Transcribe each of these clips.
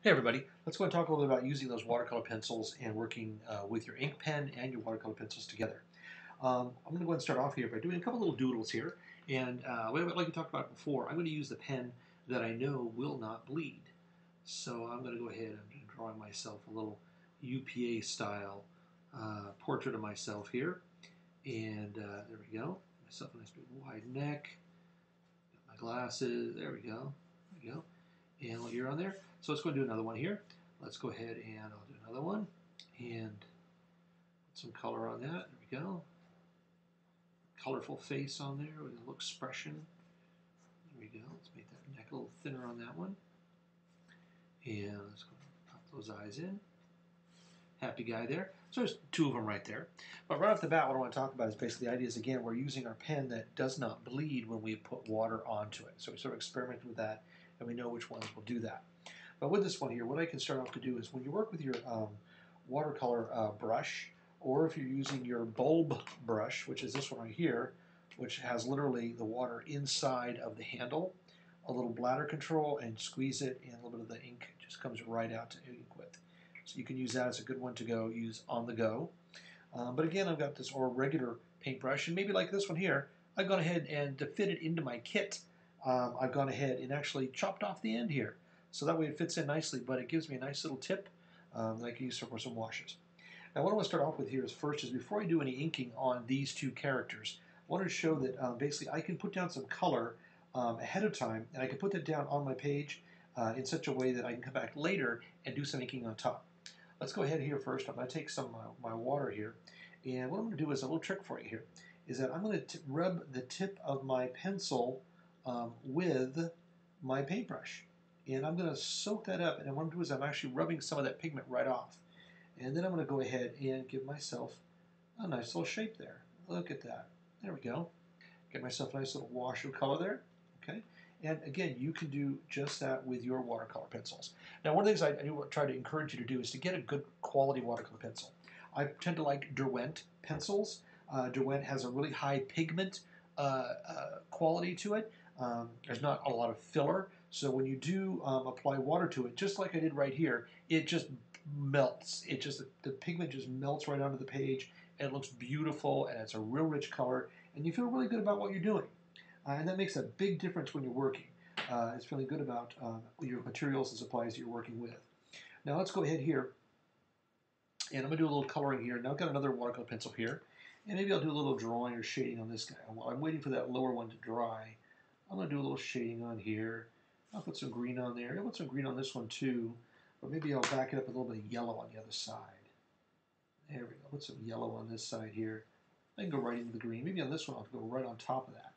Hey everybody, let's go and talk a little bit about using those watercolor pencils and working with your ink pen and your watercolor pencils together. I'm going to go ahead and start off here by doing a couple little doodles here. And like we talked about before, I'm going to use the pen that I know will not bleed. So I'm going to go ahead and draw myself a little UPA style portrait of myself here. And there we go. Myself a nice big wide neck. Got my glasses. There we go. There we go. And what you're on there. So let's go and do another one here. Let's go ahead and I'll do another one and put some color on that. There we go. Colorful face on there with a little expression. There we go. Let's make that neck a little thinner on that one. And let's go pop those eyes in. Happy guy there. So there's two of them right there. But right off the bat, what I want to talk about is basically the idea is, again, we're using our pen that does not bleed when we put water onto it. So we sort of experimented with that, and we know which ones will do that. But with this one here, what I can start off to do is when you work with your watercolor brush, or if you're using your bulb brush, which is this one right here, which has literally the water inside of the handle, a little bladder control, and squeeze it, and a little bit of the ink just comes right out to ink with. So you can use that as a good one to go use on the go. But again, I've got this or regular paintbrush, and maybe like this one here, I've gone ahead and to fit it into my kit, I've gone ahead and actually chopped off the end here. So that way it fits in nicely, but it gives me a nice little tip that I can use for some washes. Now what I want to start off with here is first is before I do any inking on these two characters, I wanted to show that basically I can put down some color ahead of time, and I can put that down on my page in such a way that I can come back later and do some inking on top. Let's go ahead here first. I'm going to take some of my water here, and what I'm going to do is a little trick for you here, is that I'm going to rub the tip of my pencil with my paintbrush. And I'm going to soak that up, and what I'm doing is I'm actually rubbing some of that pigment right off. And then I'm going to go ahead and give myself a nice little shape there. Look at that. There we go. Get myself a nice little wash of color there. Okay. And again, you can do just that with your watercolor pencils. Now, one of the things I do try to encourage you to do is to get a good quality watercolor pencil. I tend to like Derwent pencils. Derwent has a really high pigment quality to it. There's not a lot of filler. So when you do apply water to it, just like I did right here, it just melts. It just the pigment just melts right onto the page, and it looks beautiful, and it's a real rich color, and you feel really good about what you're doing. And that makes a big difference when you're working. It's feeling good about your materials and supplies that you're working with. Now let's go ahead here, and I'm going to do a little coloring here. Now I've got another watercolor pencil here, and maybe I'll do a little drawing or shading on this guy. And while I'm waiting for that lower one to dry, I'm going to do a little shading on here. I'll put some green on there. I'll put some green on this one too, but maybe I'll back it up with a little bit of yellow on the other side. There we go. Put some yellow on this side here. I can go right into the green. Maybe on this one I'll go right on top of that.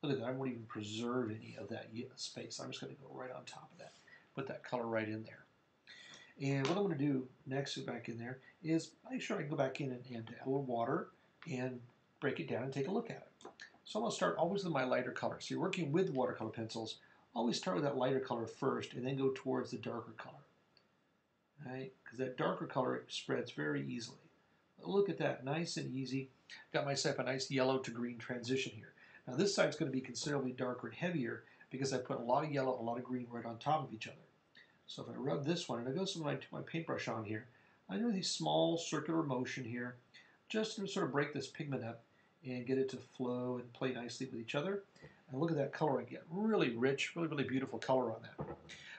Look at that. I won't even preserve any of that space. I'm just going to go right on top of that. Put that color right in there. And what I'm going to do next back in there is make sure I can go back in and add a little water and break it down and take a look at it. So I'm going to start always with my lighter color. So you're working with watercolor pencils. Always start with that lighter color first and then go towards the darker color. Right? Because that darker color spreads very easily. Look at that, nice and easy. Got myself a nice yellow to green transition here. Now this side's going to be considerably darker and heavier because I put a lot of yellow and a lot of green right on top of each other. So if I rub this one, and I go to my paintbrush on here, I do these small circular motion here just to sort of break this pigment up and get it to flow and play nicely with each other. And look at that color I get. Really rich, really, really beautiful color on that.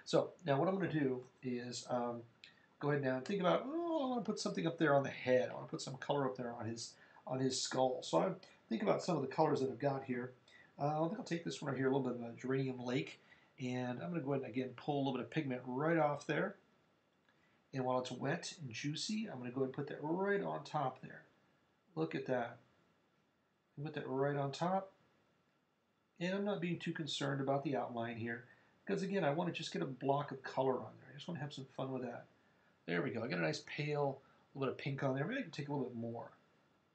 So now what I'm going to do is go ahead now and think about, oh, I want to put something up there on the head. I want to put some color up there on his skull. So I think about some of the colors that I've got here. I think I'll take this one right here, a little bit of a geranium lake, and I'm going to go ahead and again pull a little bit of pigment right off there. And while it's wet and juicy, I'm going to go ahead and put that right on top there. Look at that. Put that right on top. And I'm not being too concerned about the outline here, because again, I want to just get a block of color on there. I just want to have some fun with that. There we go. I got a nice pale, a little bit of pink on there. Maybe I can take a little bit more.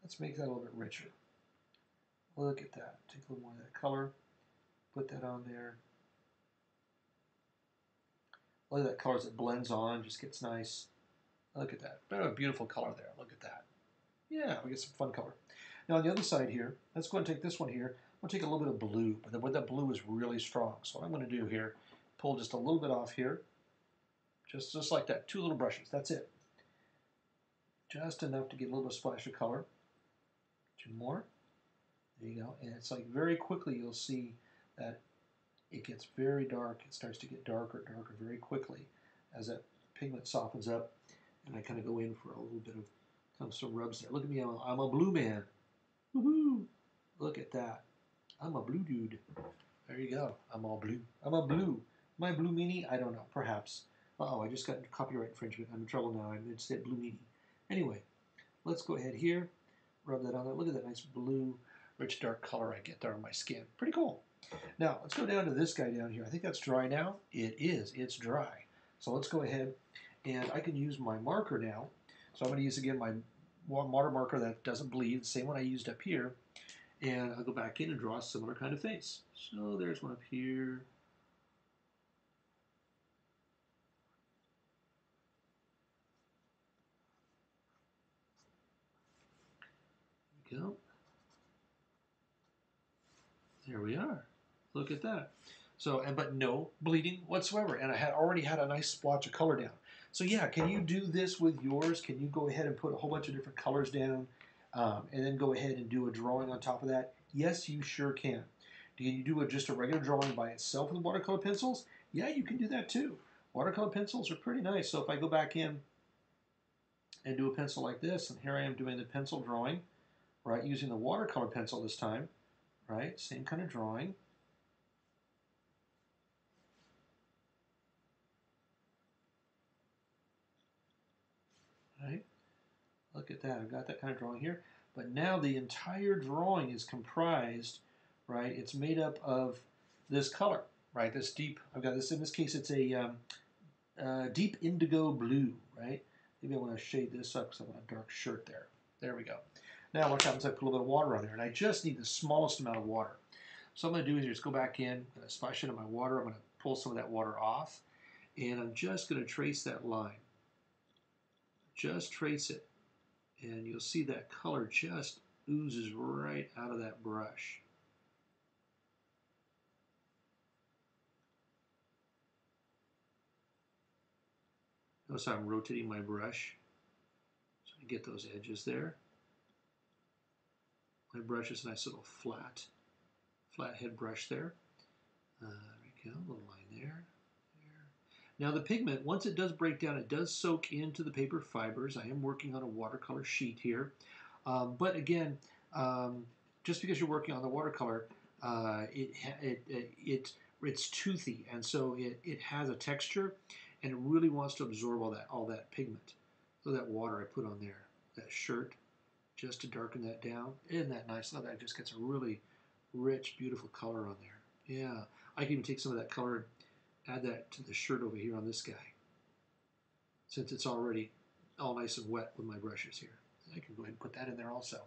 Let's make that a little bit richer. Look at that. Take a little more of that color. Put that on there. Look at that color as it blends on. Just gets nice. Look at that. But a beautiful color there. Look at that. Yeah, we get some fun color. Now on the other side here, let's go and take this one here. I'm going to take a little bit of blue, but that blue is really strong. So what I'm going to do here, pull just a little bit off here. Just like that. 2 little brushes. That's it. Just enough to get a little bit of splash of color. 2 more. There you go. And it's like very quickly you'll see that it gets very dark. It starts to get darker and darker very quickly as that pigment softens up. And I kind of go in for a little bit of kind of some rubs there. Look at me. I'm a blue man. Woohoo! Look at that. I'm a blue dude. There you go. I'm all blue. I'm a blue. Am I blue meanie? I don't know. Perhaps. Uh-oh, I just got copyright infringement. I'm in trouble now. I said blue meanie. Anyway, let's go ahead here. Rub that on there. Look at that nice blue, rich, dark color I get there on my skin. Pretty cool. Now, let's go down to this guy down here. I think that's dry now. It is. It's dry. So let's go ahead, and I can use my marker now. So I'm going to use, again, my water marker that doesn't bleed, the same one I used up here. And I'll go back in and draw a similar kind of face. So there's one up here. There we go. There we are. Look at that. So, but no bleeding whatsoever. And I had already had a nice splotch of color down. So yeah, can you do this with yours? Can you go ahead and put a whole bunch of different colors down and then go ahead and do a drawing on top of that? Yes, you sure can. Can you do just a regular drawing by itself with watercolor pencils? Yeah, you can do that too. Watercolor pencils are pretty nice. So if I go back in and do a pencil like this, and here I am doing the pencil drawing, right, using the watercolor pencil this time, right, same kind of drawing. Right? Look at that. I've got that kind of drawing here. But now the entire drawing is comprised, right? It's made up of this color, right? This deep, I've got this, in this case, it's a deep indigo blue, right? Maybe I want to shade this up because I want a dark shirt there. There we go. Now what happens, I put a little bit of water on there, and I just need the smallest amount of water. So what I'm going to do is just go back in, I'm going to splash into my water, I'm going to pull some of that water off, and I'm just going to trace that line. Just trace it, and you'll see that color just oozes right out of that brush. Notice how I'm rotating my brush so I get those edges there. My brush is a nice little flat head brush there. There we go, a little line there. Now the pigment, once it does break down, it does soak into the paper fibers. I am working on a watercolor sheet here. But again, just because you're working on the watercolor, it's toothy, and so it has a texture, and it really wants to absorb all that pigment. So that water I put on there, that shirt, just to darken that down. Isn't that nice? Oh, that just gets a really rich, beautiful color on there. Yeah, I can even take some of that color and add that to the shirt over here on this guy, since it's already all nice and wet with my brushes here. I can go ahead and put that in there also.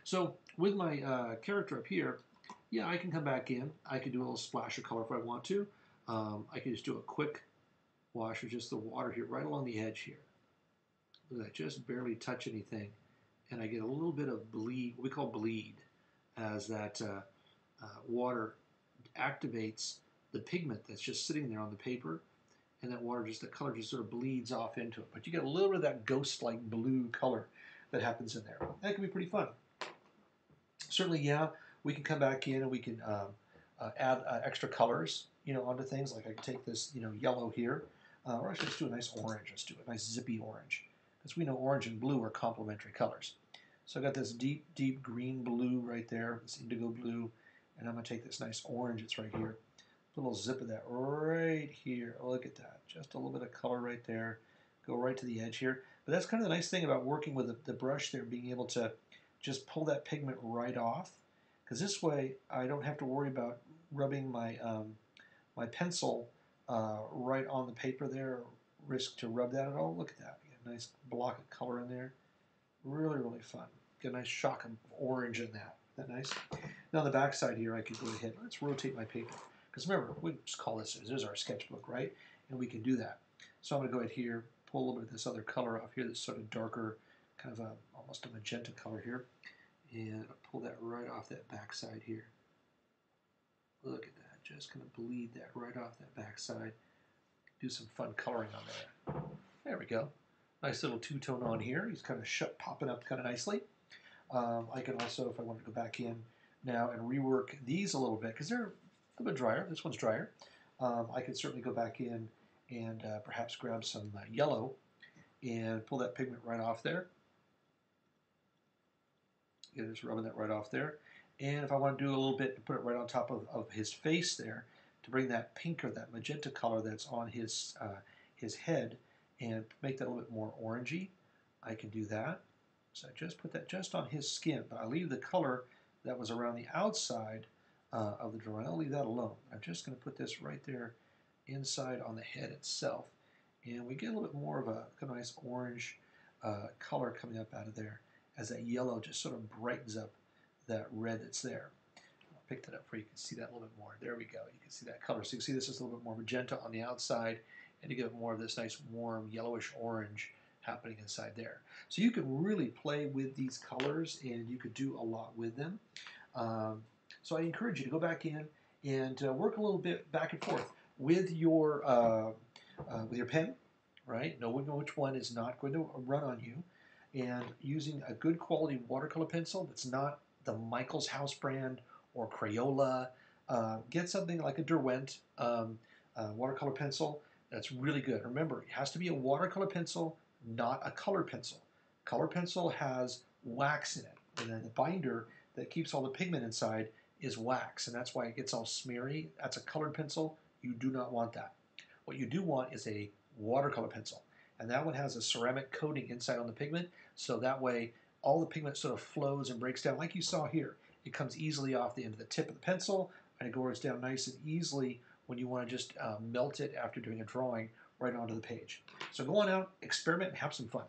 So with my character up here, yeah, I can come back in. I can do a little splash of color if I want to. I can just do a quick wash with just the water here, right along the edge here. Look at that, just barely touch anything. And I get a little bit of bleed, what we call bleed, as that water activates the pigment that's just sitting there on the paper, and that water, just the color just sort of bleeds off into it. But you get a little bit of that ghost-like blue color that happens in there. That can be pretty fun. Certainly, yeah, we can come back in and we can add extra colors, onto things. Like I can take this, yellow here, or actually let's do a nice orange. Let's do a nice zippy orange, because we know orange and blue are complementary colors. So I got this deep, deep green blue right there, this indigo blue, and I'm going to take this nice orange that's right here. Put a little zip of that right here. Oh, look at that. Just a little bit of color right there. Go right to the edge here. But that's kind of the nice thing about working with the brush there, being able to just pull that pigment right off. Because this way, I don't have to worry about rubbing my, my pencil right on the paper there, or risk to rub that at all. Look at that. We got a nice block of color in there. Really, really fun. Get a nice shock of orange in that. Isn't that nice? Now on the back side here, I can go ahead. Let's rotate my paper. Because remember, we just call this is our sketchbook, right? And we can do that. So I'm going to go ahead here, pull a little bit of this other color off here, this sort of darker, kind of almost a magenta color here. And I'll pull that right off that back side here. Look at that. Just going to bleed that right off that back side. Do some fun coloring on there. There we go. Nice little two-tone on here. He's kind of popping up kind of nicely. I can also, if I wanted to go back in now and rework these a little bit, because they're a little bit drier. This one's drier. I can certainly go back in and perhaps grab some yellow and pull that pigment right off there. Yeah, just rubbing that right off there. And if I want to do a little bit, put it right on top of his face there to bring that pink or that magenta color that's on his head and make that a little bit more orangey, I can do that. So I just put that just on his skin, but I leave the color that was around the outside of the drawing. I'll leave that alone. I'm just going to put this right there inside on the head itself. And we get a little bit more of a nice orange color coming up out of there as that yellow just sort of brightens up that red that's there. I'll pick that up for you can see that a little bit more. There we go. You can see that color. So you can see this is a little bit more magenta on the outside, and you get more of this nice warm yellowish orange happening inside there. So you can really play with these colors, and you could do a lot with them. So I encourage you to go back in and work a little bit back and forth with your pen, right? Knowing which one is not going to run on you, and using a good quality watercolor pencil that's not the Michaels House brand or Crayola. Get something like a Derwent watercolor pencil that's really good. Remember, it has to be a watercolor pencil, not a color pencil. Color pencil has wax in it, and then the binder that keeps all the pigment inside is wax, and that's why it gets all smeary. That's a colored pencil. You do not want that. What you do want is a watercolor pencil, and that one has a ceramic coating inside on the pigment, so that way all the pigment sort of flows and breaks down like you saw here. It comes easily off the end of the tip of the pencil, and it goes down nice and easily when you want to just melt it after doing a drawing right onto the page. So go on out, experiment, and have some fun.